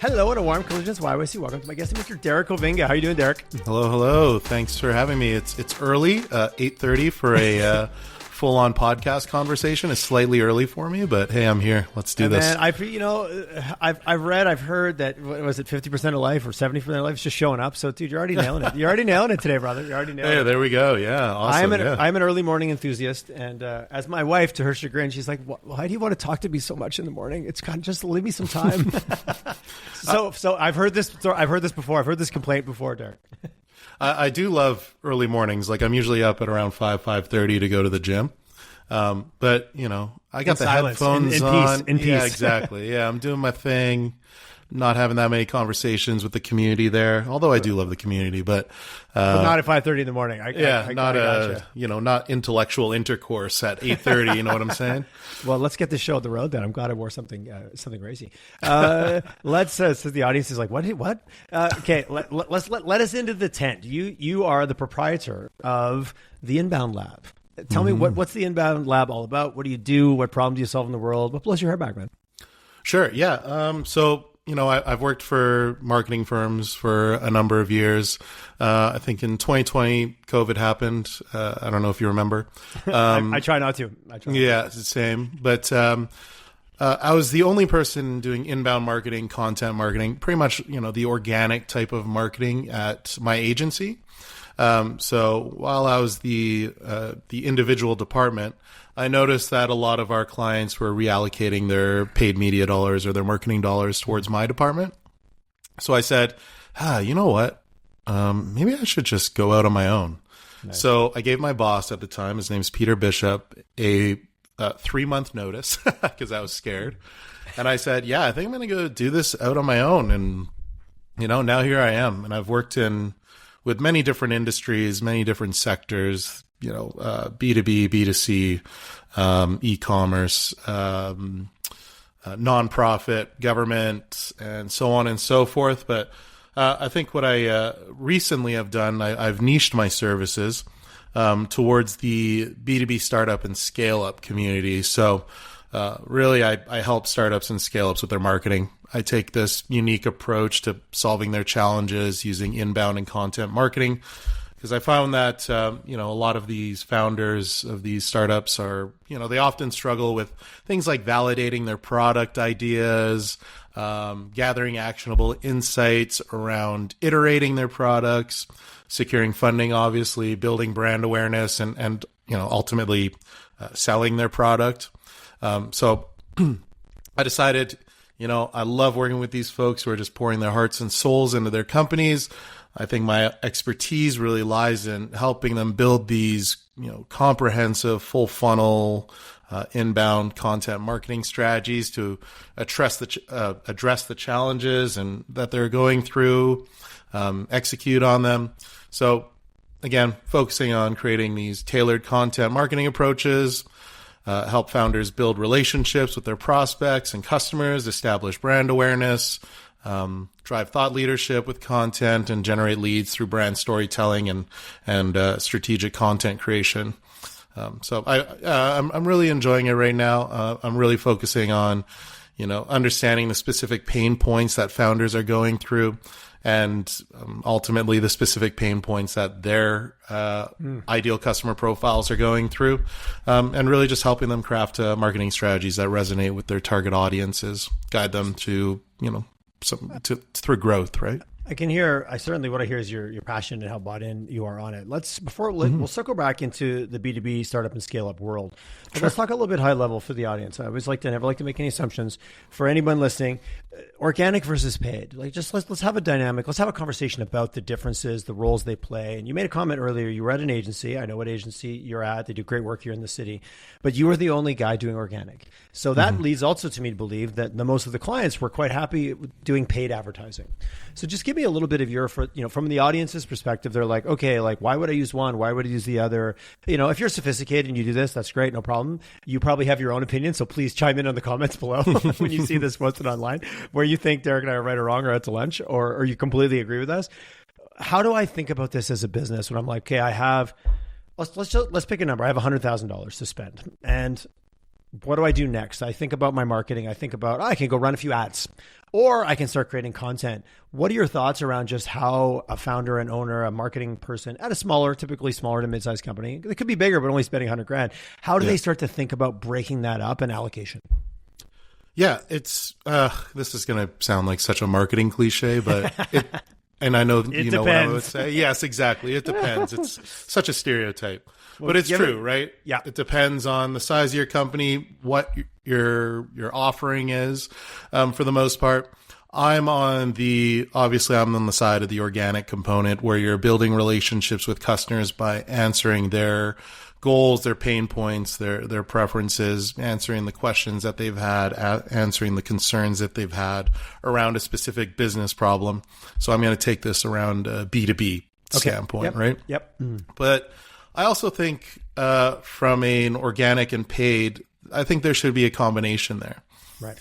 Hello and a warm Collisions YYC. Welcome to my guest, Mr. Derek Hovinga. How are you doing, Derek? Hello. Thanks for having me. It's early, 8:30 for a full-on podcast conversation. It's slightly early for me, but hey, I'm here. Let's do this. Man, I've heard that, what was it, 50% of life or 70% of life is just showing up. So, dude, you're already nailing it. You're already nailing it today, brother. You're already nailing it. Hey, there we go. Yeah, awesome. I'm an early morning enthusiast, and as my wife, to her chagrin, she's like, "Why do you want to talk to me so much in the morning? It's kind of just leave me some time." So I've heard this. I've heard this before. I've heard this complaint before, Derek. I do love early mornings. Like I'm usually up at around 5:30 to go to the gym. But you know, I got the headphones on. In peace. Yeah, exactly. Yeah, I'm doing my thing. Not having that many conversations with the community there, although I do love the community, but not at 5:30 in the morning. Not intellectual intercourse at 8:30. You know what I'm saying? Well, let's get this show on the road. Then I'm glad I wore something racy. Let's. So the audience is like, what? Okay, let us into the tent. You are the proprietor of the Inbound Lab. Tell me what's the Inbound Lab all about? What do you do? What problems do you solve in the world? What blows your hair back, man? Sure. Yeah. So, you know, I've worked for marketing firms for a number of years. I think in 2020, COVID happened. I don't know if you remember. I try not to. Yeah, it's the same. But I was the only person doing inbound marketing, content marketing, pretty much, you know, the organic type of marketing at my agency. So while I was the individual department, I noticed that a lot of our clients were reallocating their paid media dollars or their marketing dollars towards my department. So I said, you know what? Maybe I should just go out on my own. Nice. So I gave my boss at the time, his name's Peter Bishop, a 3-month notice because I was scared. And I said, yeah, I think I'm going to go do this out on my own. And, you know, now here I am. And I've worked with many different industries, many different sectors, you know, B2B, B2C, e-commerce, nonprofit, government, and so on and so forth. But I think what I recently have done, I've niched my services towards the B2B startup and scale-up community. So really, I help startups and scale-ups with their marketing. I take this unique approach to solving their challenges using inbound and content marketing, because I found that, you know, a lot of these founders of these startups are, you know, they often struggle with things like validating their product ideas, gathering actionable insights around iterating their products, securing funding, obviously, building brand awareness, and you know, ultimately selling their product. So I decided, you know, I love working with these folks who are just pouring their hearts and souls into their companies. I think my expertise really lies in helping them build these, you know, comprehensive, full funnel, inbound content marketing strategies to address the challenges and that they're going through, execute on them. So again, focusing on creating these tailored content marketing approaches, help founders build relationships with their prospects and customers, establish brand awareness, drive thought leadership with content, and generate leads through brand storytelling and strategic content creation. So I'm really enjoying it right now. I'm really focusing on, you know, understanding the specific pain points that founders are going through, and ultimately the specific pain points that their ideal customer profiles are going through, and really just helping them craft marketing strategies that resonate with their target audiences, guide them to, you know, through growth, right? I can hear. What I hear is your passion and how bought in you are on it. We'll circle back into the B2B startup and scale up world. But sure. Let's talk a little bit high level for the audience. I always never like to make any assumptions for anyone listening. Organic versus paid. Like, just let's have a dynamic. Let's have a conversation about the differences, the roles they play. And you made a comment earlier. You were at an agency. I know what agency you're at. They do great work here in the city. But you were the only guy doing organic. So that leads also to me to believe that most of the clients were quite happy doing paid advertising. So just give me a little bit of from the audience's perspective. They're like, okay, like, why would I use one? Why would I use the other? You know, if you're sophisticated and you do this, that's great. No problem. You probably have your own opinion. So please chime in the comments below when you see this posted online, where you think Derek and I are right or wrong, or out to lunch, or you completely agree with us. How do I think about this as a business when I'm like, okay, let's pick a number. I have $100,000 to spend. And what do I do next? I think about my marketing. I think about, I can go run a few ads. or I can start creating content. What are your thoughts around just how a founder and owner, a marketing person at a typically smaller to mid-sized company, it could be bigger, but only spending 100 grand. How do they start to think about breaking that up and allocation? Yeah, it's this is going to sound like such a marketing cliche, but and I know you know what I would say. Yes, exactly. It depends. It's such a stereotype, but it's true, right? Yeah. It depends on the size of your company, what your offering is. For the most part, obviously I'm on the side of the organic component where you're building relationships with customers by answering their goals, their pain points, their preferences, answering the questions that they've had, answering the concerns that they've had around a specific business problem. So I'm going to take this around a B2B standpoint, right? Yep. But I also think from an organic and paid, I think there should be a combination there. Right.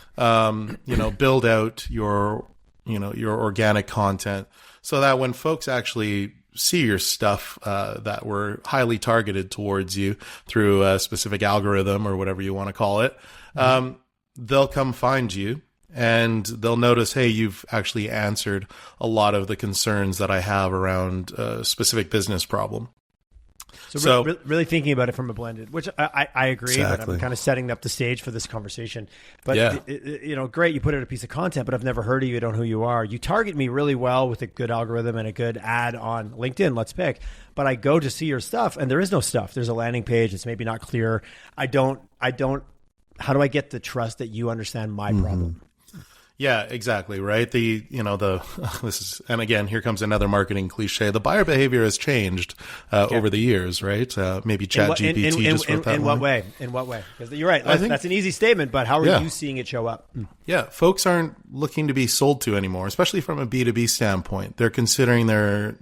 Build out your organic content so that when folks actually see your stuff that were highly targeted towards you through a specific algorithm or whatever you want to call it, they'll come find you and they'll notice, hey, you've actually answered a lot of the concerns that I have around a specific business problem. So really thinking about it from a blended, which I agree, exactly. But I'm kind of setting up the stage for this conversation. But, great, you put out a piece of content, but I've never heard of you, I don't know who you are. You target me really well with a good algorithm and a good ad on LinkedIn, let's pick. But I go to see your stuff, and there is no stuff. There's a landing page. It's maybe not clear. How do I get the trust that you understand my problem? Yeah, exactly. Right. And again, here comes another marketing cliche. The buyer behavior has changed over the years, right? Maybe ChatGPT just wrote that in one. what way? In what way? Because you're right. That's an easy statement, but how are you seeing it show up? Yeah. Folks aren't looking to be sold to anymore, especially from a B2B standpoint. They're considering their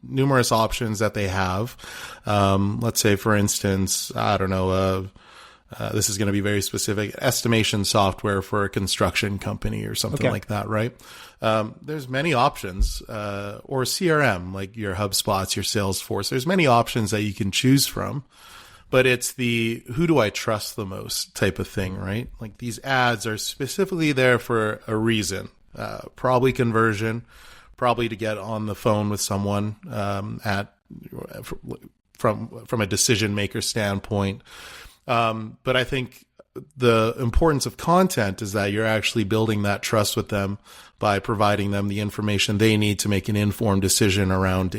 numerous options that they have. Let's say, for instance, I don't know, this is going to be very specific, estimation software for a construction company or something like that, right? There's many options, or CRM, like your HubSpots, your Salesforce. There's many options that you can choose from, but it's the who do I trust the most type of thing, right? Like these ads are specifically there for a reason, probably conversion, probably to get on the phone with someone from a decision maker standpoint. But I think the importance of content is that you're actually building that trust with them by providing them the information they need to make an informed decision around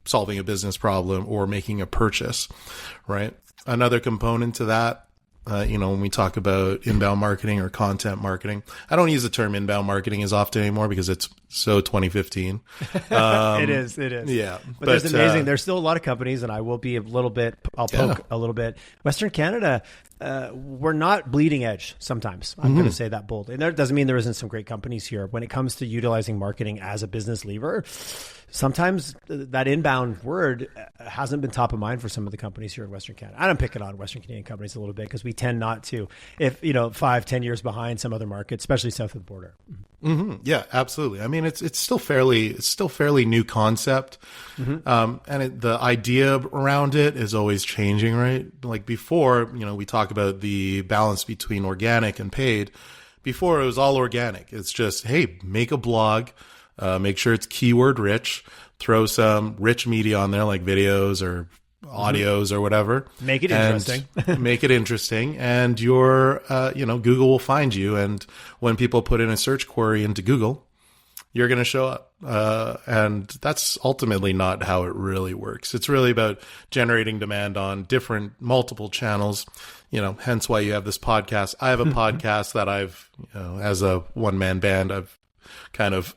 solving a business problem or making a purchase, right? Another component to that, when we talk about inbound marketing or content marketing, I don't use the term inbound marketing as often anymore because it's so 2015. It is. Yeah. But there's amazing. There's still a lot of companies, and I will be I'll poke a little bit. Western Canada, we're not bleeding edge sometimes. I'm going to say that boldly. And that doesn't mean there isn't some great companies here. When it comes to utilizing marketing as a business lever, sometimes that inbound word hasn't been top of mind for some of the companies here in Western Canada. I don't pick it on Western Canadian companies a little bit because we tend not to, 5-10 years behind some other markets, especially south of the border. Mm-hmm. Yeah, absolutely. I mean, it's still fairly new concept. And the idea around it is always changing, right? Like before, we talk about the balance between organic and paid. Before it was all organic. It's just, hey, make a blog, make sure it's keyword rich, throw some rich media on there like videos or audios or whatever. Make it interesting. Make it interesting. And Google will find you. And when people put in a search query into Google, you're going to show up. And that's ultimately not how it really works. It's really about generating demand on multiple channels, hence why you have this podcast. I have a podcast that I've, as a one-man band, I've kind of...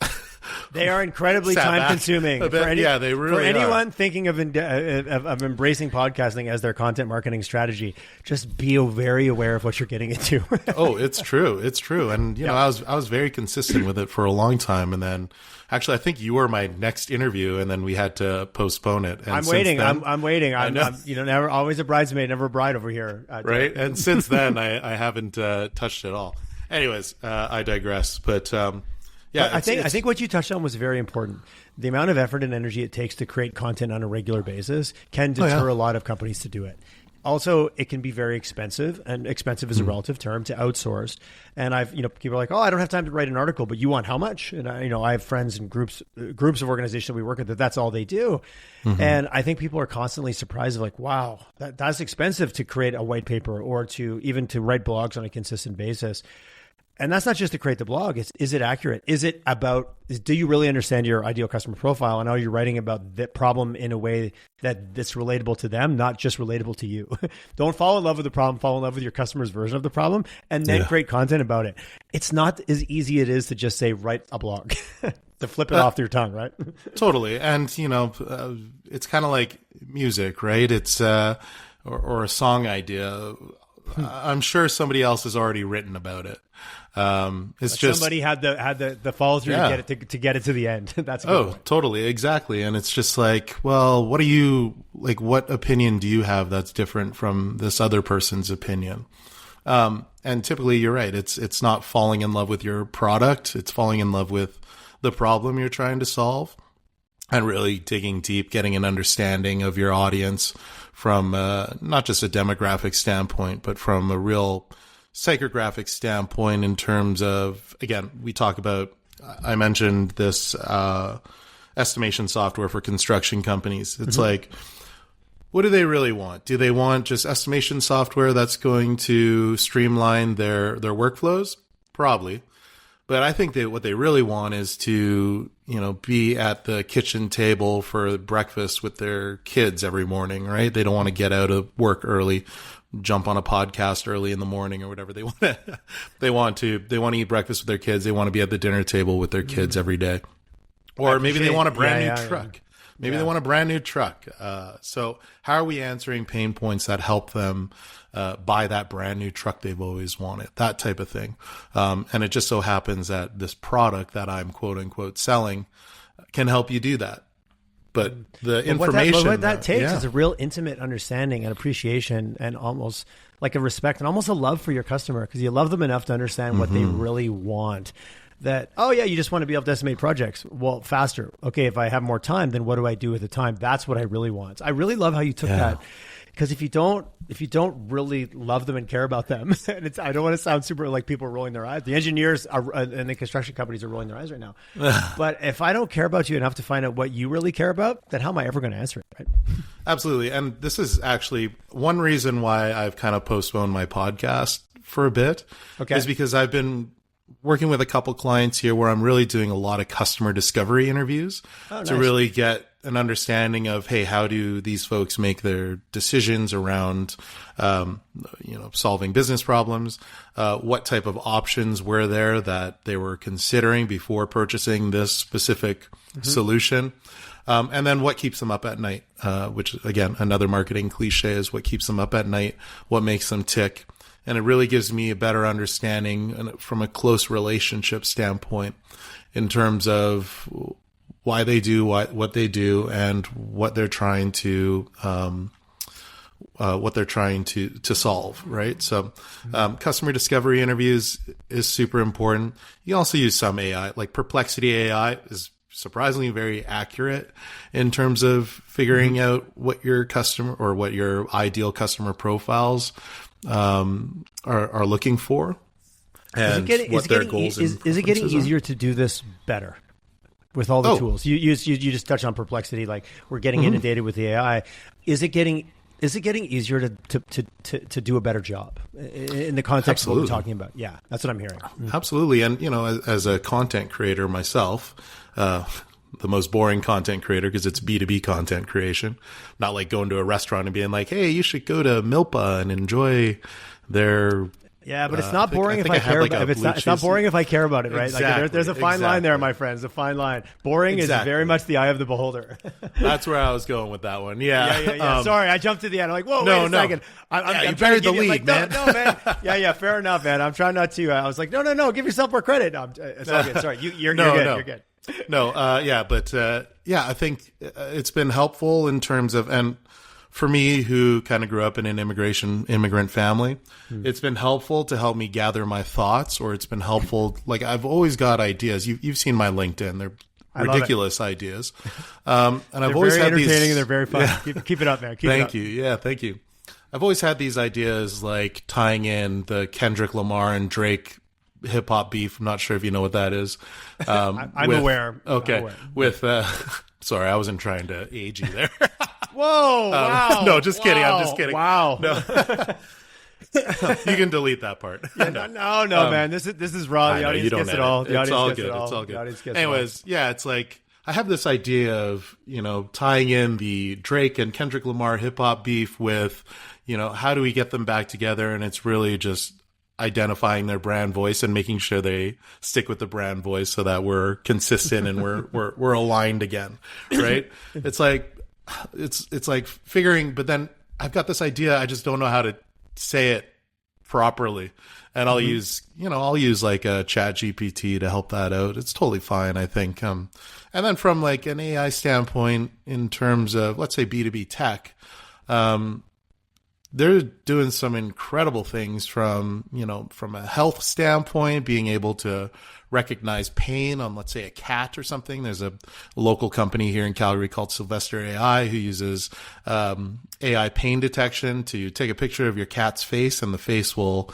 They are incredibly time consuming. They really for anyone are. Thinking of embracing podcasting as their content marketing strategy. Just be very aware of what you're getting into. Oh, it's true. It's true. And I was very consistent with it for a long time. And then actually, I think you were my next interview, and then we had to postpone it. And I'm waiting. Then, I'm waiting. I'm never always a bridesmaid, never a bride over here. Right. And since then, I haven't touched it all. Anyways, I digress. But yeah, I think what you touched on was very important. The amount of effort and energy it takes to create content on a regular basis can deter a lot of companies to do it. also it can be very expensive, and expensive is a relative term, to outsource. And people are like, oh, I don't have time to write an article, but you want how much? And I have friends and groups of organizations that we work with that's all they do. And I think people are constantly surprised of like, wow, that's expensive to create a white paper or to write blogs on a consistent basis. And that's not just to create the blog. Is it accurate? Do you really understand your ideal customer profile? And are you writing about that problem in a way that's relatable to them, not just relatable to you? Don't fall in love with the problem, fall in love with your customer's version of the problem, and then create content about it. It's not as easy as it is to just say, write a blog, to flip it off your tongue, right? Totally. And, it's kind of like music, right? It's, or a song idea. I'm sure somebody else has already written about it. It's just somebody had the follow through to get it to the end. That's a good point. Totally, exactly. And it's just like, well, what opinion do you have that's different from this other person's opinion? And typically, you're right. It's not falling in love with your product. It's falling in love with the problem you're trying to solve, and really digging deep, getting an understanding of your audience from not just a demographic standpoint, but from a real psychographic standpoint in terms of, again, I mentioned this estimation software for construction companies. It's like, what do they really want? Do they want just estimation software that's going to streamline their workflows? Probably. But I think that what they really want is to, be at the kitchen table for breakfast with their kids every morning, right? They don't want to get out of work early, jump on a podcast early in the morning or whatever. They want to eat breakfast with their kids. They want to be at the dinner table with their kids every day. Or maybe they want a brand new truck. Maybe they want a brand new truck. So how are we answering pain points that help them buy that brand new truck they've always wanted? That type of thing. And it just so happens that this product that I'm quote unquote selling can help you do that. But the information what that takes is a real intimate understanding and appreciation, and almost like a respect and almost a love for your customer, because you love them enough to understand what they really want. That, oh yeah, you just want to be able to estimate projects. Well, faster. Okay, if I have more time, then what do I do with the time? That's what I really want. I really love how you took that, because if you don't really love them and care about them, and I don't want to sound super like people are rolling their eyes. The engineers and the construction companies are rolling their eyes right now. But if I don't care about you enough to find out what you really care about, then how am I ever going to answer it? Right? Absolutely. And this is actually one reason why I've kind of postponed my podcast for a bit. Is because I've been working with a couple clients here where I'm really doing a lot of customer discovery interviews to really get an understanding of, hey, how do these folks make their decisions around, solving business problems? What type of options were there that they were considering before purchasing this specific solution? And then what keeps them up at night, which again, another marketing cliche is what keeps them up at night, what makes them tick. And it really gives me a better understanding from a close relationship standpoint in terms of why they do what they do and what they're trying to solve, right? So customer discovery interviews is super important. You also use some AI, like Perplexity AI is surprisingly very accurate in terms of figuring out what your customer or what your ideal customer profiles are looking for, and what their goals and is it getting easier to do this better with all the tools? You just touched on Perplexity, like we're getting inundated with the AI. Is it getting easier to do a better job in the context of what we're talking about? Yeah, that's what I'm hearing. Absolutely. And as a content creator myself, the most boring content creator, because it's B2B content creation, not like going to a restaurant and being like, hey, you should go to Milpa and enjoy their... Yeah, but it's not boring if I care about it. It's not boring if I care about it, right? Exactly, like there's a fine line there, my friends. A fine line. Boring is very much the eye of the beholder. That's where I was going with that one. Yeah. Sorry, I jumped to the end. I'm like, whoa, wait a second. You buried the lead, man. No, man. Yeah, fair enough, man. I'm trying not to. I was like, no. Give yourself more credit. No, it's all good. Sorry, you're good. You're good. No, I think it's been helpful in terms of, and for me, who kind of grew up in an immigrant family, it's been helpful to help me gather my thoughts, or it's been helpful. Like I've always got ideas. You've seen my LinkedIn. They're ridiculous ideas. And I've always very had entertaining these, and they're very fun. Yeah. Keep it up, man. Thank you. Yeah, thank you. I've always had these ideas like tying in the Kendrick Lamar and Drake hip hop beef. I'm not sure if you know what that is. I'm aware. Okay. I'm aware. With, sorry, I wasn't trying to age you there. Whoa! Wow! No, just kidding. I'm just kidding. Wow! No. You can delete that part. Yeah, no, man. This is raw. The audience gets it all. It's all good. It's all good. Anyways, yeah, it's like I have this idea of tying in the Drake and Kendrick Lamar hip hop beef with how do we get them back together, and it's really just identifying their brand voice and making sure they stick with the brand voice so that we're consistent and we're aligned again, right? It's like figuring, but then I've got this idea, I just don't know how to say it properly, and I'll use like a chat GPT to help that out. It's totally fine, I think. And then from like an AI standpoint, in terms of, let's say, B2B tech, they're doing some incredible things from a health standpoint, being able to recognize pain on, let's say, a cat or something. There's a local company here in Calgary called Sylvester AI who uses AI pain detection to take a picture of your cat's face, and the face will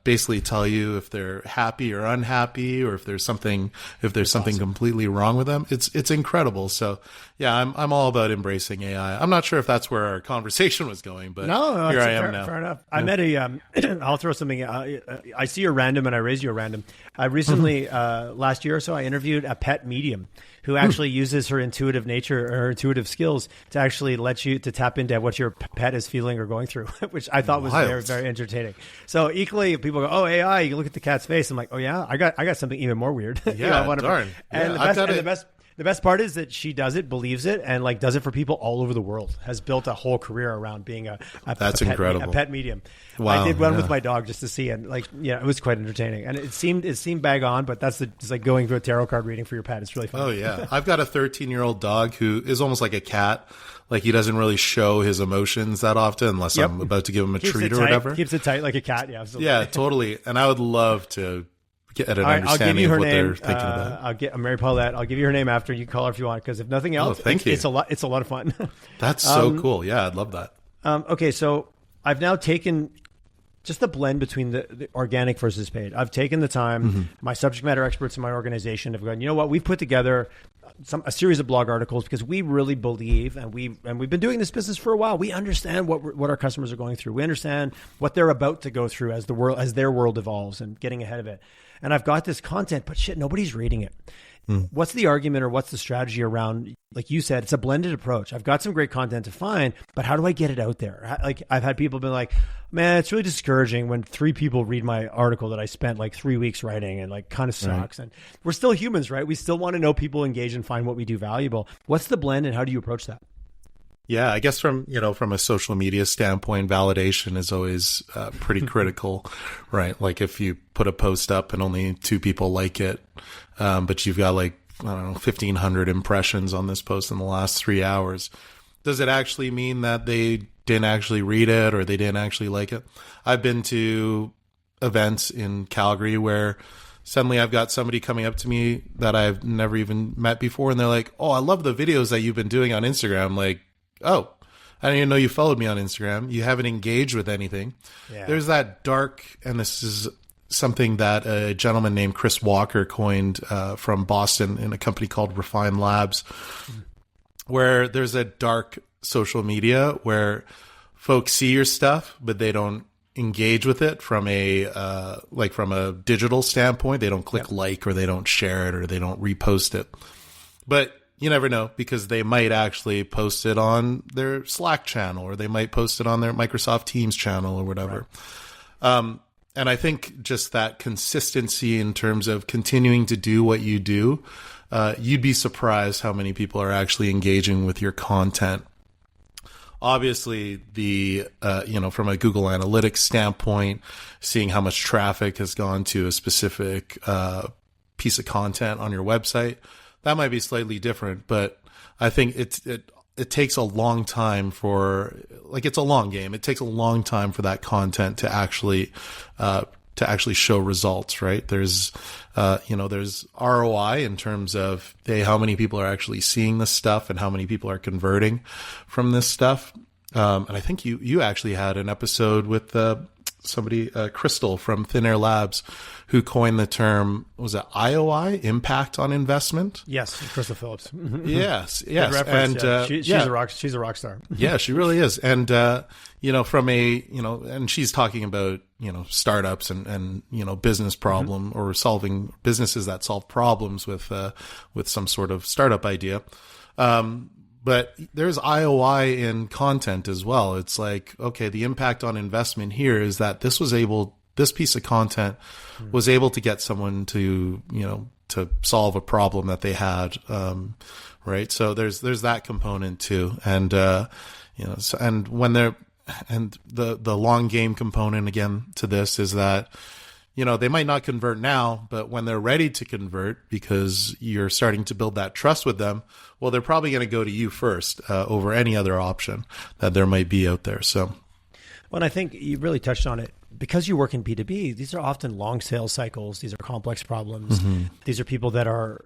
basically tell you if they're happy or unhappy, or if there's something awesome. Completely wrong with them. It's incredible. So yeah, I'm all about embracing AI. I'm not sure if that's where our conversation was going, but no, here I am now. Fair enough. Yeah. I met I'll throw something. I see you're random, and I raise you a random. I recently last year or so, I interviewed a pet medium who actually uses her intuitive nature or her intuitive skills to actually let you to tap into what your pet is feeling or going through, which I thought was very, very entertaining. So equally, if people go, "Oh, AI," you look at the cat's face. I'm like, "Oh yeah, I got something even more weird." Yeah, darn. And yeah, the best part is that she does it, believes it, and like does it for people all over the world. Has built a whole career around being a pet medium. Wow, I did one with my dog just to see, and it was quite entertaining. And it seemed bag on, but it's like going through a tarot card reading for your pet. It's really fun. Oh yeah, I've got a 13-year-old dog who is almost like a cat. Like he doesn't really show his emotions that often unless I'm about to give him a treat or whatever. Keeps it tight like a cat. Yeah, absolutely. Yeah, totally. And I would love to get an understanding of what they're thinking about. I'll get Mary Paulette. I'll give you her name after. You can call her if you want, because if nothing else, thank you. It's a lot of fun. That's so cool. Yeah, I'd love that. Okay, so I've now taken just the blend between the organic versus paid. I've taken the time. My subject matter experts in my organization have gone, you know what? We've put together a series of blog articles because we really believe, and we've been doing this business for a while. We understand what our customers are going through. We understand what they're about to go through as their world evolves and getting ahead of it. And I've got this content, but shit, nobody's reading it. What's the argument or what's the strategy around, like you said, it's a blended approach. I've got some great content to find, but how do I get it out there? Like I've had people be like, man, it's really discouraging when 3 people read my article that I spent like 3 weeks writing, and like kind of sucks. Right. And we're still humans, right? We still want to know people engage and find what we do valuable. What's the blend, and how do you approach that? Yeah, I guess from a social media standpoint, validation is always pretty critical, right? Like if you put a post up and only 2 people like it, but you've got like, I don't know, 1,500 impressions on this post in the last 3 hours, does it actually mean that they didn't actually read it or they didn't actually like it? I've been to events in Calgary where suddenly I've got somebody coming up to me that I've never even met before, and they're like, "Oh, I love the videos that you've been doing on Instagram." I'm like, "Oh, I didn't even know you followed me on Instagram. You haven't engaged with anything." Yeah. There's that dark, and this is something that a gentleman named Chris Walker coined from Boston in a company called Refine Labs, where there's a dark social media where folks see your stuff, but they don't engage with it from a digital standpoint. They don't click like, or they don't share it, or they don't repost it. But you never know, because they might actually post it on their Slack channel, or they might post it on their Microsoft Teams channel or whatever. Right. And I think just that consistency in terms of continuing to do what you do, you'd be surprised how many people are actually engaging with your content. Obviously, from a Google Analytics standpoint, seeing how much traffic has gone to a specific piece of content on your website, that might be slightly different, but I think it takes a long time for, like, it's a long game. It takes a long time for that content to actually show results, right? There's ROI in terms of, hey, how many people are actually seeing this stuff and how many people are converting from this stuff. And I think you actually had an episode with somebody, Crystal from Thin Air Labs, who coined the term, was it IOI, impact on investment? Yes, Crystal Phillips. Yes. And she's a rock star. Yeah, she really is. And from and she's talking about startups and business problem or solving businesses that solve problems with some sort of startup idea. But there's IOI in content as well. It's like, okay, the impact on investment here is that this piece of content was able to get someone to solve a problem that they had. Right. So there's that component too. And, and when the long game component again to this is that, they might not convert now, but when they're ready to convert because you're starting to build that trust with them, well, they're probably going to go to you first over any other option that there might be out there. So, well, I think you really touched on it. Because you work in B2B, these are often long sales cycles. These are complex problems. These are people that are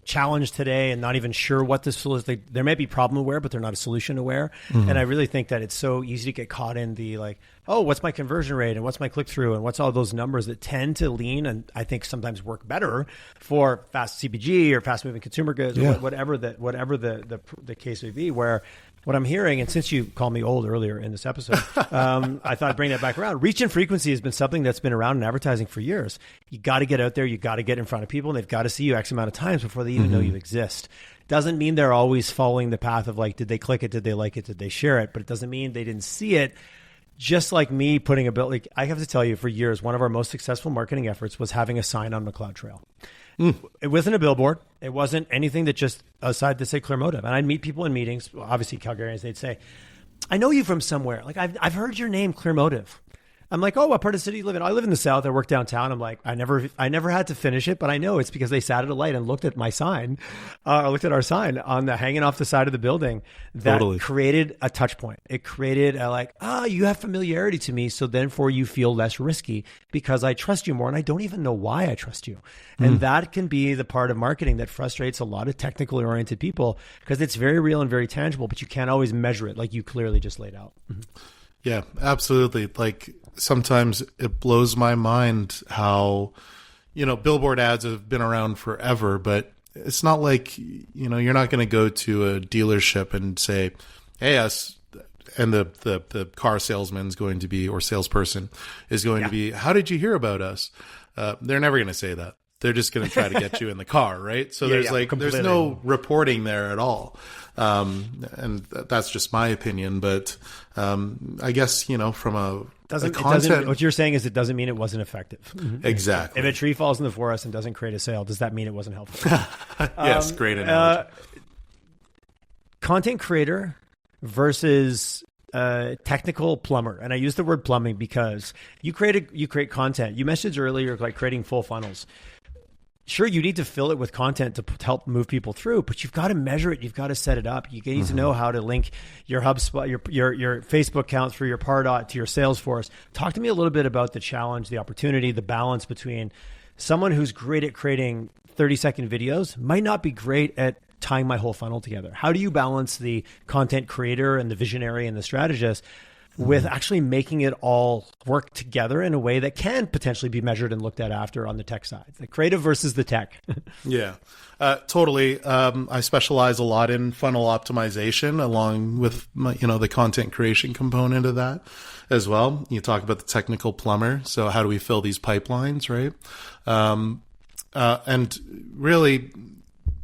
challenged today and not even sure what this solution. They might be problem aware, but they're not a solution aware. And I really think that it's so easy to get caught in the what's my conversion rate and what's my click through and what's all those numbers that tend to lean and I think sometimes work better for fast CPG or fast moving consumer goods or whatever the case may be. Where what I'm hearing, and since you called me old earlier in this episode, I thought I'd bring that back around. Reach and frequency has been something that's been around in advertising for years. You got to get out there. You got to get in front of people, and they've got to see you X amount of times before they even know you exist. Doesn't mean they're always following the path of did they click it? Did they like it? Did they share it? But it doesn't mean they didn't see it. Just like me putting a bill, I have to tell you, for years, one of our most successful marketing efforts was having a sign on McLeod Trail. It wasn't a billboard. It wasn't anything that just aside to say clearmotive. And I'd meet people in meetings, obviously Calgarians, they'd say, I know you from somewhere. I've heard your name, Clearmotive. I'm like, oh, what part of the city do you live in? I live in the South. I work downtown. I'm like, I never had to finish it, but I know it's because they sat at a light and looked at my sign, looked at our sign on the hanging off the side of the building that created a touch point. It created you have familiarity to me. So then for you feel less risky because I trust you more and I don't even know why I trust you. And that can be the part of marketing that frustrates a lot of technically oriented people because it's very real and very tangible, but you can't always measure it like you clearly just laid out. Yeah, absolutely. Sometimes it blows my mind how, billboard ads have been around forever, but it's not like, you're not going to go to a dealership and say, hey, us, and the car salesman's going to be, or salesperson is going to be, how did you hear about us? They're never going to say that. They're just going to try to get you in the car, right? So there's no reporting there at all. And that's just my opinion, but I guess, from a content... What you're saying is it doesn't mean it wasn't effective. Exactly. If a tree falls in the forest and doesn't create a sale, does that mean it wasn't helpful? Yes, great analogy. Content creator versus technical plumber. And I use the word plumbing because you create content. You mentioned earlier creating full funnels. Sure, you need to fill it with content to help move people through, but you've got to measure it. You've got to set it up. You need to know how to link your HubSpot, your Facebook account through your Pardot to your Salesforce. Talk to me a little bit about the challenge, the opportunity, the balance between someone who's great at creating 30-second videos might not be great at tying my whole funnel together. How do you balance the content creator and the visionary and the strategist with actually making it all work together in a way that can potentially be measured and looked at after on the tech side, the creative versus the tech? Yeah, totally. I specialize a lot in funnel optimization along with the content creation component of that as well. You talk about the technical plumber. So how do we fill these pipelines, right? And really,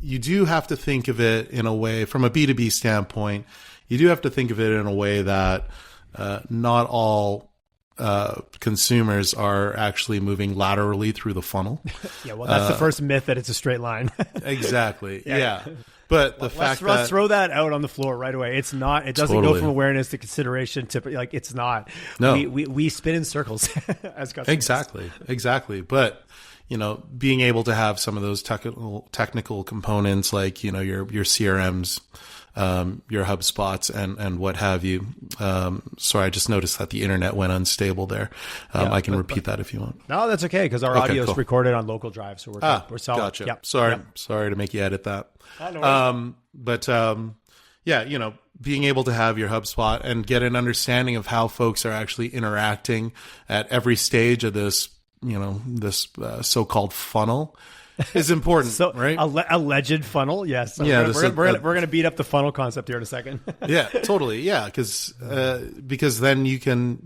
you do have to think of it in a way, from a B2B standpoint, you do have to think of it in a way that not all consumers are actually moving laterally through the funnel. Yeah, well, that's the first myth, that it's a straight line. Exactly. Yeah. But let's throw that out on the floor right away. It's not. It doesn't go from awareness to consideration to it's not. No, we spin in circles as customers. Exactly. But being able to have some of those technical components like your CRMs. Your HubSpots and what have you. Sorry, I just noticed that the internet went unstable there. I can repeat that if you want. No, that's okay, because our audio is recorded on local drive, so we're solid. Gotcha. Yep. Sorry to make you edit that. No being able to have your HubSpot and get an understanding of how folks are actually interacting at every stage of this, this so-called funnel is important, right? A alleged funnel, yes. So yeah, we're going to beat up the funnel concept here in a second. Yeah, totally. Yeah, because then you can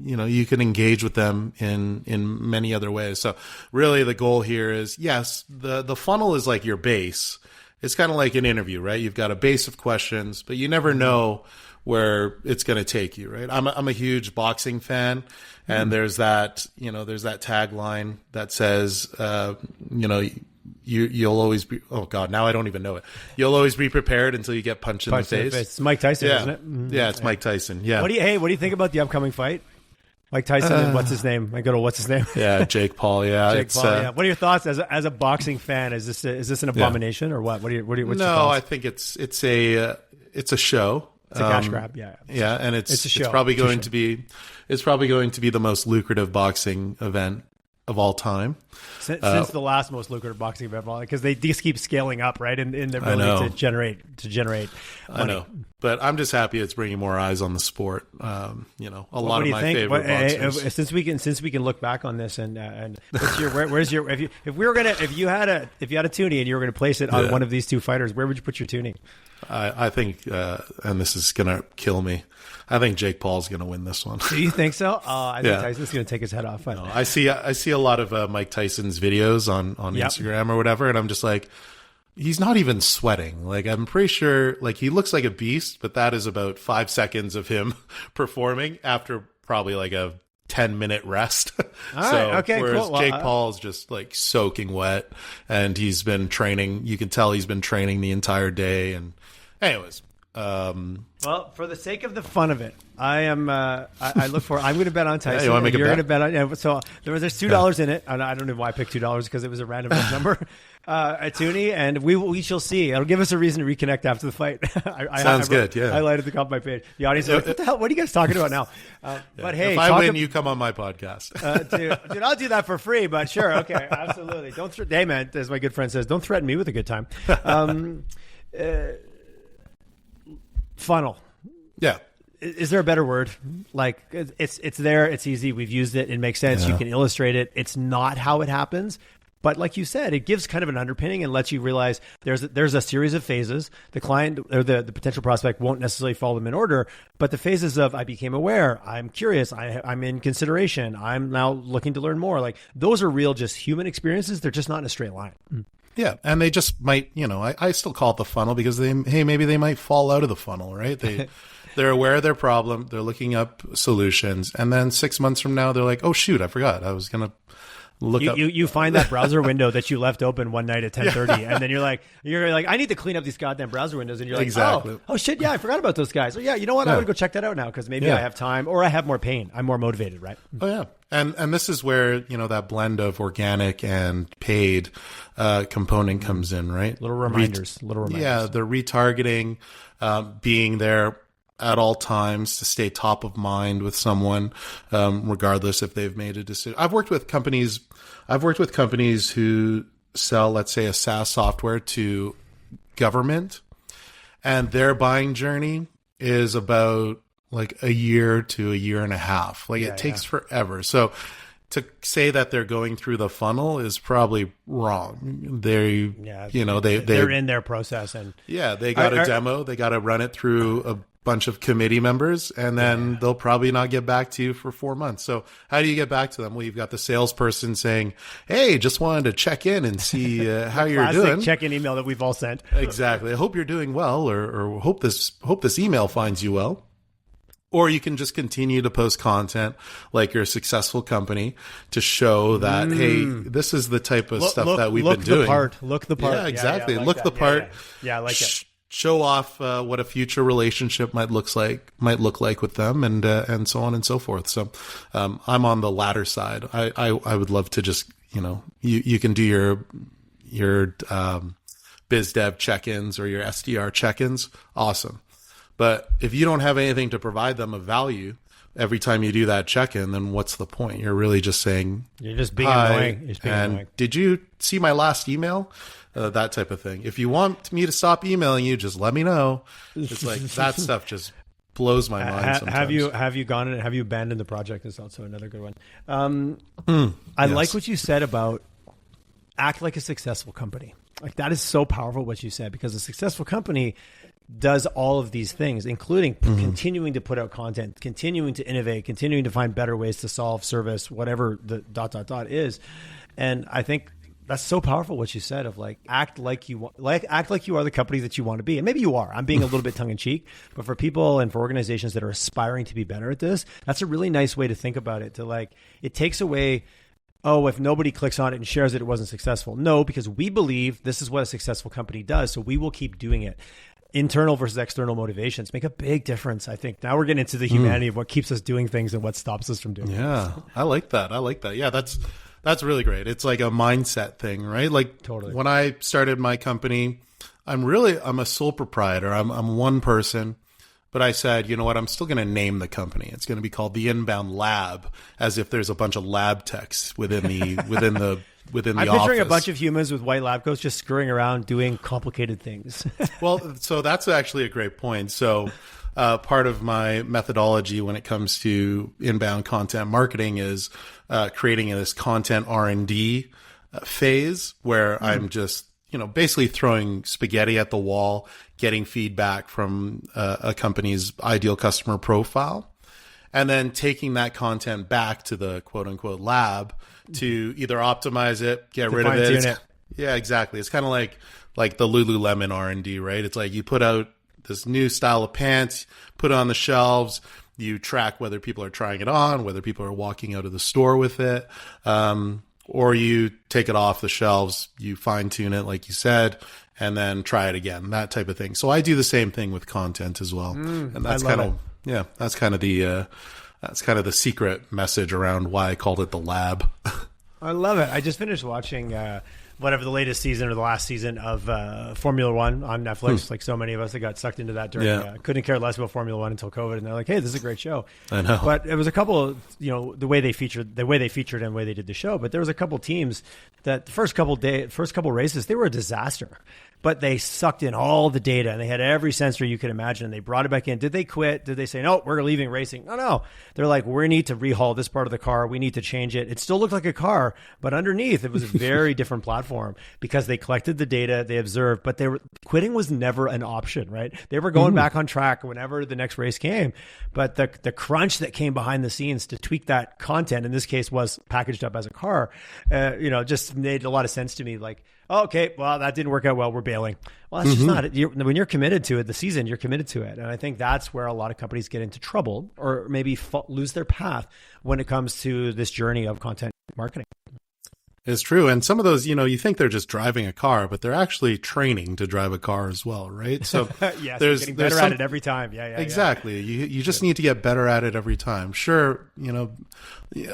engage with them in many other ways. So really, the goal here is, yes, the funnel is like your base. It's kind of like an interview, right? You've got a base of questions, but you never know where it's going to take you, right? I'm a huge boxing fan, and there's that tagline that says, You'll always be, oh God, now I don't even know it. You'll always be prepared until you get punched in the face. It's Mike Tyson, isn't it? Yeah, it's Mike Tyson. Yeah. What do you think about the upcoming fight? Mike Tyson and what's his name? What's his name? Yeah, Jake Paul. Yeah. Jake Paul, yeah. What are your thoughts as a boxing fan? Is this an abomination or what? What's your thoughts? I think it's a show. It's a cash grab. Yeah. Yeah. And it's a show. It's probably going to be the most lucrative boxing event of all time. Since the last most lucrative boxing event, because they just keep scaling up, right? In their ability to generate money. I know, but I'm just happy it's bringing more eyes on the sport. A lot of my favorite boxers. Since we can look back on this and where's your if you had a toonie and you were going to place it on one of these two fighters, where would you put your toonie? I think, and this is going to kill me, I think Jake Paul's going to win this one. Do you think so? I think Tyson's going to take his head off. No, I see a lot of Mike Tyson's videos on Instagram or whatever, and I'm just like, he's not even sweating. Like, I'm pretty sure, like, he looks like a beast, but that is about 5 seconds of him performing after probably like a 10-minute rest. Whereas cool. Jake Paul's just like soaking wet, and he's been training. You can tell he's been training the entire day. And anyways, well, for the sake of the fun of it, I'm going to bet on Tyson. Yeah, you want to make a bet? You're going to bet on. Yeah, so there's $2 in it. And I don't know why I picked $2 because it was a random number. A toonie, and we shall see. It'll give us a reason to reconnect after the fight. Sounds good. Yeah, I highlighted the top of my page. The audience is like, "What the hell? What are you guys talking about now?" But hey, if I win, you come on my podcast. Dude, I'll do that for free. But sure, okay, absolutely. Hey, man, as my good friend says, don't threaten me with a good time. Funnel. Yeah. Is there a better word? Like, it's there. It's easy. We've used it. It makes sense. Yeah. You can illustrate it. It's not how it happens. But like you said, it gives kind of an underpinning and lets you realize there's a series of phases. The client or the potential prospect won't necessarily follow them in order, but the phases of I became aware, I'm curious, I'm in consideration, I'm now looking to learn more. Like, those are real, just human experiences. They're just not in a straight line. Yeah, and they just might, I still call it the funnel because maybe they might fall out of the funnel, right? They're aware of their problem, they're looking up solutions, and then 6 months from now, they're like, oh shoot, I forgot, I was gonna you find that browser window that you left open one night at 10:30, and then you're like, I need to clean up these goddamn browser windows, and you're like, exactly. Oh shit, yeah, I forgot about those guys. So yeah, you know what? I'm gonna go check that out now because maybe I have time or I have more pain. I'm more motivated, right? Oh yeah, and this is where that blend of organic and paid component comes in, right? Little reminders. Yeah, the retargeting, being there at all times to stay top of mind with someone, regardless if they've made a decision. I've worked with companies who sell, let's say, a SaaS software to government, and their buying journey is about like a year to a year and a half. Like, it takes forever. So to say that they're going through the funnel is probably wrong. They're in their process, and they got a demo. They got to run it through a bunch of committee members, and then they'll probably not get back to you for 4 months. So how do you get back to them? Well, you've got the salesperson saying, hey, just wanted to check in and see how you're doing. Check-in email that we've all sent. Exactly. I hope you're doing well, or hope this email finds you well. Or you can just continue to post content like you're a successful company to show that, hey, this is the type of stuff that we've been doing. Look the part. Yeah, exactly. Like look that. the part. Yeah, I like it. Show off what a future relationship might look like with them, and so on and so forth. So I'm on the latter side. I would love to just, you can do your biz dev check-ins or your SDR check-ins. Awesome. But if you don't have anything to provide them of value, every time you do that check-in, then what's the point? You're really just saying, you're just being hi, annoying. You're just being and annoying. did you see my last email? That type of thing. If you want me to stop emailing you, just let me know. It's like that stuff just blows my mind sometimes. Have you abandoned the project? Is also another good one. I like what you said about act like a successful company. Like that is so powerful what you said, because a successful company does all of these things, including continuing to put out content, continuing to innovate, continuing to find better ways to solve service, whatever the ... is. And I think that's so powerful what you said of like act like you are the company that you want to be. And maybe you are. I'm being a little bit tongue in cheek, but for people and for organizations that are aspiring to be better at this, that's a really nice way to think about it. To like, it takes away, oh, if nobody clicks on it and shares it, it wasn't successful. No, because we believe this is what a successful company does. So we will keep doing it. Internal versus external motivations make a big difference. I think now we're getting into the humanity of what keeps us doing things and what stops us from doing things. Yeah, I like that. Yeah, that's really great. It's like a mindset thing, right? Like totally. When I started my company, I'm a sole proprietor. I'm one person, but I said, you know what? I'm still going to name the company. It's going to be called the Inbound Lab, as if there's a bunch of lab techs within the I'm picturing a bunch of humans with white lab coats just screwing around doing complicated things. Well, so that's actually a great point. So part of my methodology when it comes to inbound content marketing is creating this content R&D phase where I'm just, basically throwing spaghetti at the wall, getting feedback from a company's ideal customer profile, and then taking that content back to the quote unquote lab to either optimize it, get rid of it. Yeah, exactly. It's kind of like the Lululemon R&D, right? It's like you put out this new style of pants, put it on the shelves, you track whether people are trying it on, whether people are walking out of the store with it, or you take it off the shelves, you fine tune it, like you said, and then try it again, that type of thing. So I do the same thing with content as well. And that's kind of the secret message around why I called it the lab. I love it. I just finished watching whatever the latest season or the last season of Formula One on Netflix. Like so many of us that got sucked into that during, couldn't care less about Formula One until COVID. And they're like, hey, this is a great show. I know. But it was a couple, the way they featured and the way they did the show. But there was a couple teams that the first couple races, they were a disaster. But they sucked in all the data and they had every sensor you could imagine. And they brought it back in. Did they quit? Did they say, no, we're leaving racing? No. They're like, we need to rehaul this part of the car. We need to change it. It still looked like a car, but underneath it was a very different platform because they collected the data, they observed, but quitting was never an option, right? They were going back on track whenever the next race came. But the crunch that came behind the scenes to tweak that content, in this case was packaged up as a car, just made a lot of sense to me. Like, oh, okay, well, that didn't work out well. We're bailing. Well, that's just not it. When you're committed to it, the season, you're committed to it. And I think that's where a lot of companies get into trouble or maybe lose their path when it comes to this journey of content marketing. It's true. And some of those, you think they're just driving a car, but they're actually training to drive a car as well, right? So yes, they're getting better at it every time. Yeah. Exactly. You just need to get better at it every time. Sure.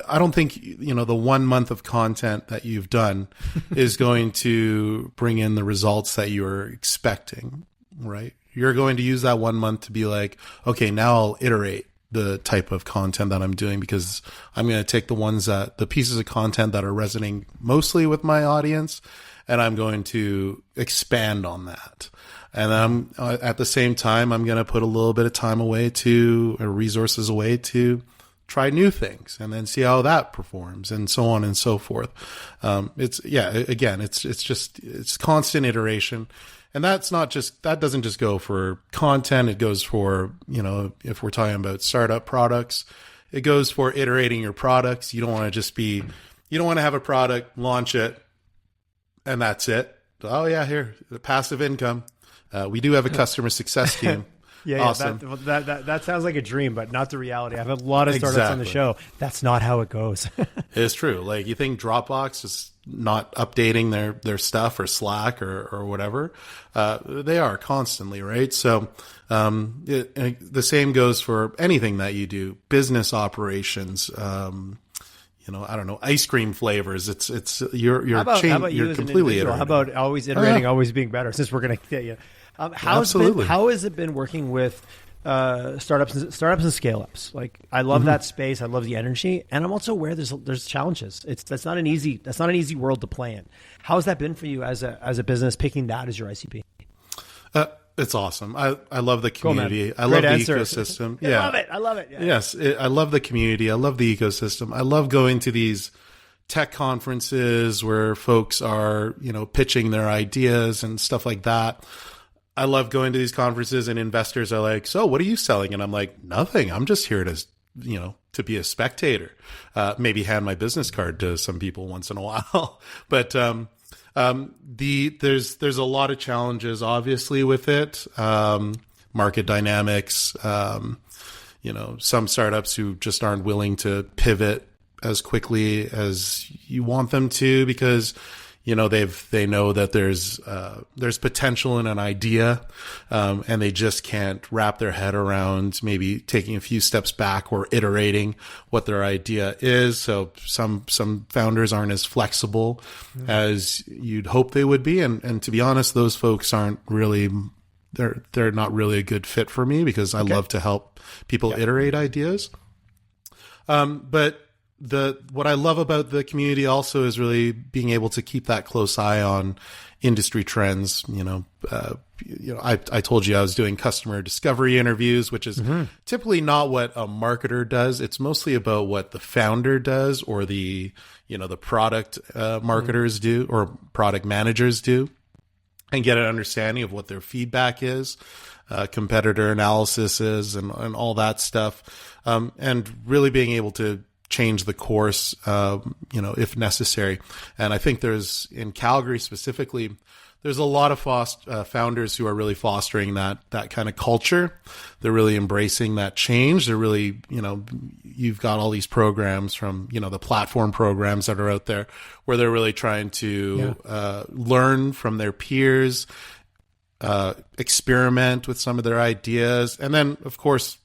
I don't think, the 1 month of content that you've done is going to bring in the results that you were expecting, right? You're going to use that 1 month to be like, okay, now I'll iterate the type of content that I'm doing because I'm going to take the pieces of content that are resonating mostly with my audience, and I'm going to expand on that. And at the same time, I'm going to put a little bit of time away or resources away to try new things and then see how that performs and so on and so forth. It's constant iteration. And that doesn't just go for content. It goes for, if we're talking about startup products, it goes for iterating your products. You don't want to have a product, launch it, and that's it. Oh yeah, here, the passive income. We do have a customer success team. Awesome. That sounds like a dream, but not the reality. I've had a lot of startups on the show. That's not how it goes. It's true. Like you think Dropbox is not updating their stuff or Slack or whatever. They are constantly, right? So the same goes for anything that you do, business operations, I don't know, ice cream flavors. You're completely iterating. How about always iterating, always being better? Since we're going to get you. How has it been working with startups and scale ups. Like I love that space. I love the energy, and I'm also aware there's challenges. That's not an easy world to play in. How has that been for you as a business picking that as your ICP? It's awesome. I love the community. Cool, I love the ecosystem. Yeah. I love it. Yeah. Yes. I love the community. I love the ecosystem. I love going to these tech conferences where folks are, pitching their ideas and stuff like that. I love going to these conferences and investors are like, so what are you selling? And I'm like, nothing. I'm just here to, to be a spectator, maybe hand my business card to some people once in a while. But, there's a lot of challenges obviously with it. Market dynamics, some startups who just aren't willing to pivot as quickly as you want them to because, they know that there's potential in an idea, and they just can't wrap their head around maybe taking a few steps back or iterating what their idea is. So some founders aren't as flexible as you'd hope they would be. And to be honest, those folks aren't really, they're not really a good fit for me because I love to help people iterate ideas. But what I love about the community also is really being able to keep that close eye on industry trends. I told you I was doing customer discovery interviews, which is typically not what a marketer does. It's mostly about what the founder does or the product marketers do or product managers do, and get an understanding of what their feedback is, competitor analysis is, and all that stuff, and really being able to change the course, if necessary. And I think in Calgary specifically, there's a lot of founders who are really fostering that kind of culture. They're really embracing that change. They're really, you've got all these programs from, the platform programs that are out there where they're really trying to learn from their peers, experiment with some of their ideas. And then, of course,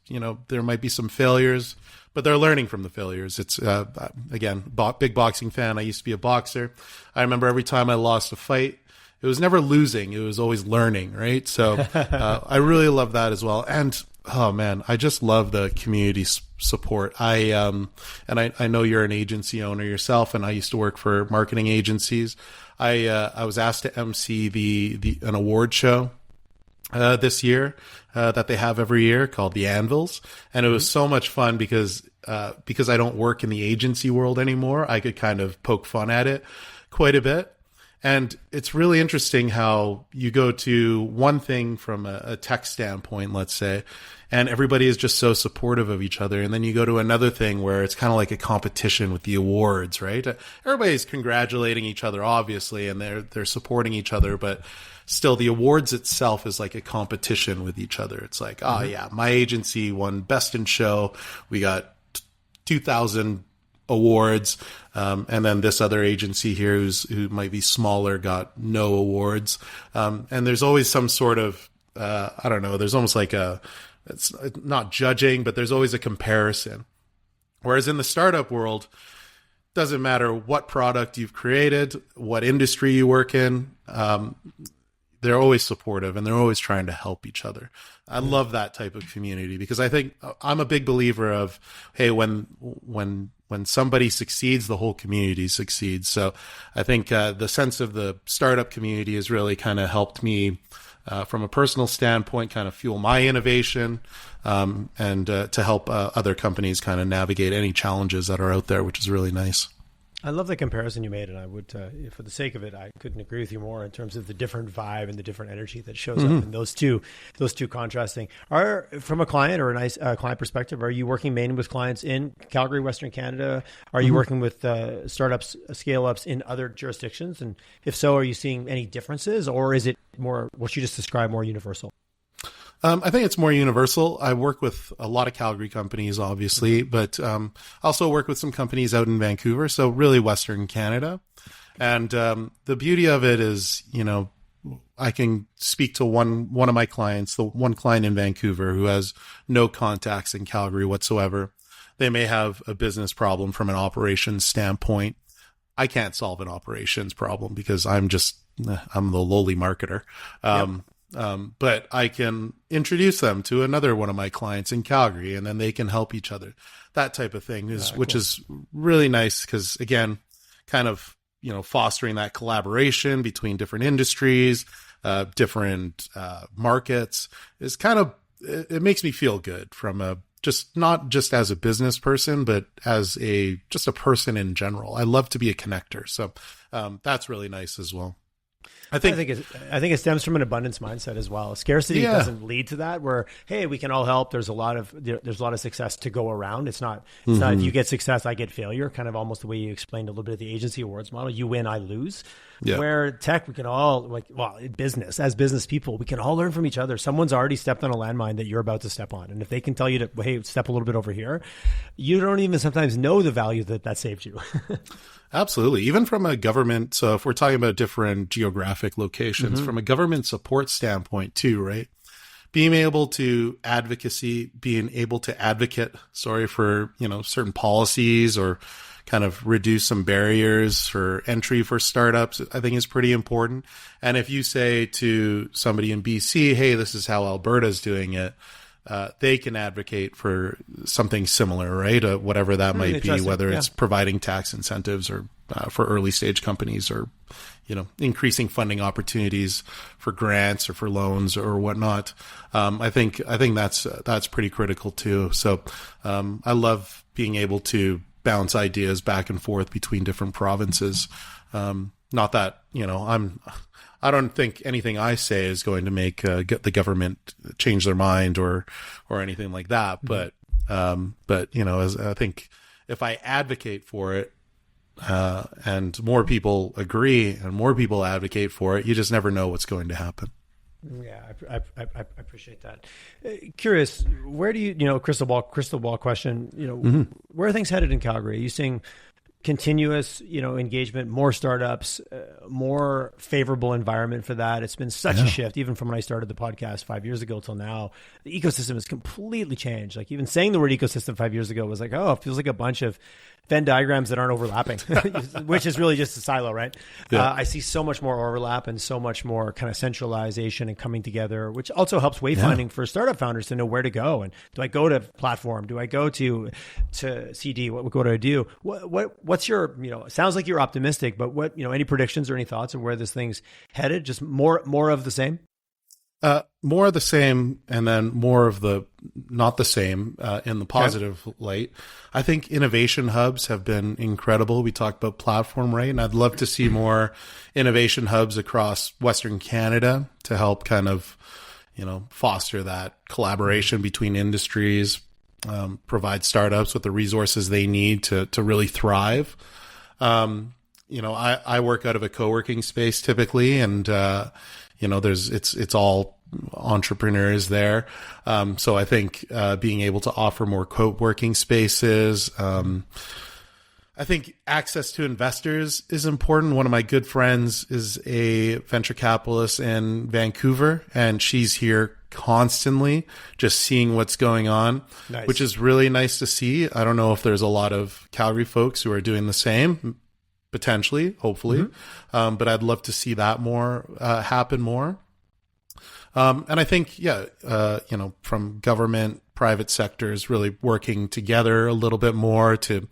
there might be some failures, but they're learning from the failures. It's, again, big boxing fan. I used to be a boxer. I remember every time I lost a fight, it was never losing. It was always learning, right? So I really love that as well. And, oh, man, I just love the community support. I know you're an agency owner yourself, and I used to work for marketing agencies. I was asked to MC an award show this year that they have every year called the Anvils, and it was so much fun because I don't work in the agency world anymore. I could kind of poke fun at it quite a bit, and it's really interesting how you go to one thing from a tech standpoint, let's say, and everybody is just so supportive of each other, and then you go to another thing where it's kind of like a competition with the awards, right? Everybody's congratulating each other, obviously, and they're supporting each other, but still, the awards itself is like a competition with each other. It's like, oh yeah, my agency won Best in Show. We got 2,000 awards. And then this other agency here who might be smaller got no awards. And there's always some sort of, I don't know, there's almost like it's not judging, but there's always a comparison. Whereas in the startup world, doesn't matter what product you've created, what industry you work in, they're always supportive and they're always trying to help each other. I love that type of community because I think I'm a big believer of, hey, when somebody succeeds, the whole community succeeds. So I think the sense of the startup community has really kind of helped me from a personal standpoint, kind of fuel my innovation, and to help other companies kind of navigate any challenges that are out there, which is really nice. I love the comparison you made, and I would, for the sake of it, I couldn't agree with you more in terms of the different vibe and the different energy that shows up in those two contrasting. From a client or a nice client perspective, are you working mainly with clients in Calgary, Western Canada? Are you working with startups, scale-ups in other jurisdictions? And if so, are you seeing any differences, or is it more what you just described, more universal? I think it's more universal. I work with a lot of Calgary companies, obviously, but also work with some companies out in Vancouver, so really Western Canada. And the beauty of it is, I can speak to one of my clients, the one client in Vancouver who has no contacts in Calgary whatsoever. They may have a business problem from an operations standpoint. I can't solve an operations problem because I'm the lowly marketer. But I can introduce them to another one of my clients in Calgary, and then they can help each other. That type of thing which is really nice because, again, kind of, fostering that collaboration between different industries, different markets is kind of, it makes me feel good from not just as a business person, but as just a person in general. I love to be a connector. So that's really nice as well. I think it stems from an abundance mindset as well. Scarcity doesn't lead to that where, hey, we can all help. There's a lot of success to go around. It's not if you get success, I get failure, kind of almost the way you explained a little bit of the agency awards model. You win, I lose. Yeah. Where tech, we can all as business people, we can all learn from each other. Someone's already stepped on a landmine that you're about to step on. And if they can tell you to, hey, step a little bit over here, you don't even sometimes know the value that saved you. Absolutely. Even from a government, so if we're talking about different geographic locations, from a government support standpoint too, right? Being able to advocate for, certain policies or kind of reduce some barriers for entry for startups, I think is pretty important. And if you say to somebody in BC, hey, this is how Alberta's doing it, they can advocate for something similar, right? Whatever that might be, whether it's providing tax incentives or for early stage companies or, increasing funding opportunities for grants or for loans or whatnot. I think that's pretty critical too. So I love being able to bounce ideas back and forth between different provinces. Not that, I don't think anything I say is going to make the government change their mind or anything like that. But I think if I advocate for it and more people agree and more people advocate for it, you just never know what's going to happen. Yeah, I appreciate that. Curious, where do you, crystal ball question, where are things headed in Calgary? Are you seeing continuous, engagement, more startups, more favorable environment for that? It's been such a shift, even from when I started the podcast 5 years ago till now. The ecosystem has completely changed. Like even saying the word ecosystem 5 years ago was like, oh, it feels like a bunch of Venn diagrams that aren't overlapping, which is really just a silo, right? Yeah. I see so much more overlap and so much more kind of centralization and coming together, which also helps wayfinding for startup founders to know where to go. And do I go to platform? Do I go to CD? What do I do? What's your, it sounds like you're optimistic, but what, any predictions or any thoughts on where this thing's headed? Just more of the same? More of the same, and then more of the not the same in the positive light. I think innovation hubs have been incredible. We talked about platform, right? And I'd love to see more innovation hubs across Western Canada to help kind of, foster that collaboration between industries, provide startups with the resources they need to really thrive. I work out of a co-working space typically, and it's all entrepreneurs there. So I think being able to offer more co-working spaces, I think access to investors is important. One of my good friends is a venture capitalist in Vancouver, and she's here constantly just seeing what's going on, which is really nice to see. I don't know if there's a lot of Calgary folks who are doing the same, potentially, hopefully. But I'd love to see that happen more. And I think, from government, private sectors really working together a little bit more to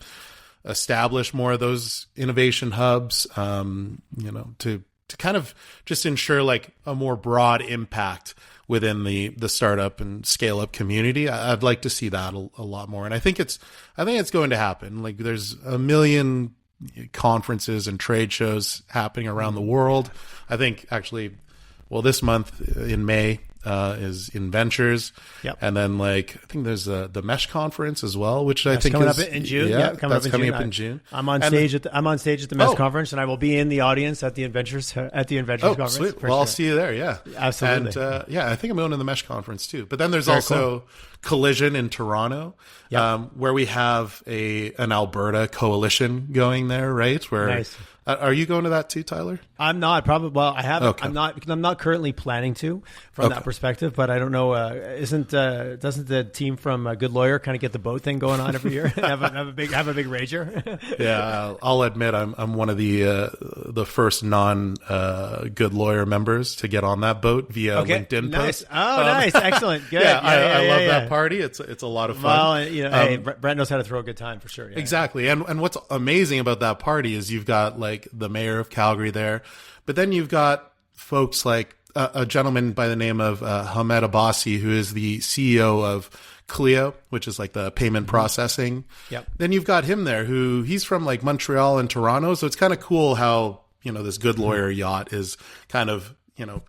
establish more of those innovation hubs, to kind of just ensure like a more broad impact within the startup and scale up community. I'd like to see that a lot more. And I think it's going to happen. Like there's a million conferences and trade shows happening around the world. I think actually, this month in May is Inventures. Yep. And then I think there's the Mesh conference as well, which I think coming is up in June. Coming up in June. I'm on stage at the Mesh conference, and I will be in the audience at the Inventures conference. Sweet. Well, I'll see you there. Yeah, absolutely. And I think I'm going to the Mesh conference too. But then there's also Collision in Toronto, where we have an Alberta coalition going there, right? Where Are you going to that too, Tyler? I'm not probably. Well, I have. Okay. I'm not currently planning to from that perspective. But I don't know. Doesn't the team from Good Lawyer kind of get the boat thing going on every year? have a big rager. Yeah, I'll admit I'm one of the first non Good Lawyer members to get on that boat via LinkedIn nice. post. Oh, nice, excellent, good. Yeah, I love that party. It's a lot of fun. Well, hey, Brett knows how to throw a good time for sure. Yeah. Exactly, and what's amazing about that party is you've got like the mayor of Calgary there, but then you've got folks like a gentleman by the name of Hamed Abbasi, who is the CEO of Clio, which is like the payment processing. Yep. Then you've got him there, he's from like Montreal and Toronto, so it's kind of cool how this Good Lawyer yacht is kind of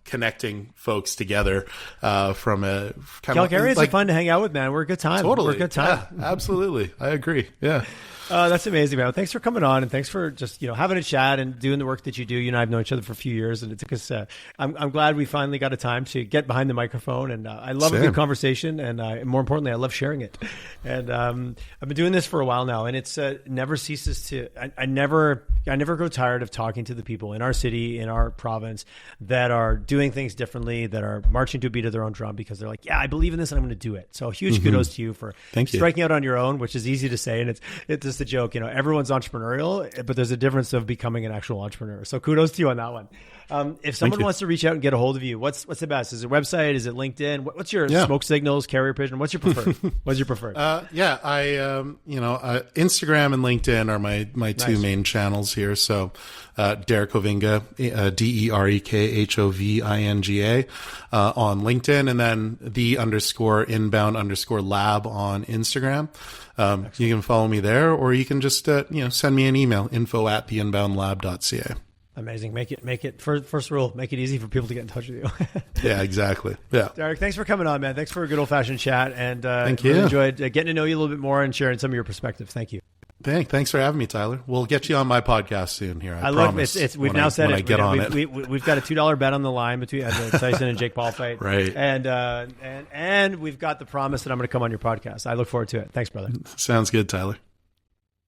connecting folks together from a kind Calgarians like, are fun to hang out with, man. We're a good time. Totally, we're a good time. Yeah, absolutely, I agree. Yeah. That's amazing, man. Thanks for coming on, and thanks for just having a chat and doing the work that you do. You and I have known each other for a few years, and it took us. I'm glad we finally got a time to get behind the microphone, and I love a good conversation, and more importantly, I love sharing it. And I've been doing this for a while now, and it's never ceases to. I never grow tired of talking to the people in our city, in our province, that are doing things differently, that are marching to a beat of their own drum because they're like, yeah, I believe in this, and I'm going to do it. So huge kudos to you for striking out on your own, which is easy to say, and it's just a joke. Everyone's entrepreneurial, but there's a difference of becoming an actual entrepreneur. So kudos to you on that one. If someone wants to reach out and get a hold of you, what's the best? Is it website? Is it LinkedIn? What's your smoke signals, carrier pigeon? What's your preferred? Instagram and LinkedIn are my two main channels here. So Derek Hovinga, DerekHovinga on LinkedIn, and then _inbound_lab on Instagram. You can follow me there, or you can just send me an email, info@theinboundlab.ca. Amazing. Make it first rule, make it easy for people to get in touch with you. Yeah, exactly. Yeah. Derek, thanks for coming on, man. Thanks for a good old fashioned chat, and thank you. Really enjoyed getting to know you a little bit more and sharing some of your perspective. Thank you. Thanks for having me, Tyler. We'll get you on my podcast soon here. I promise. We've now said it. We've got a $2 bet on the line between the Tyson and Jake Paul fight. Right. And we've got the promise that I'm going to come on your podcast. I look forward to it. Thanks, brother. Sounds good, Tyler.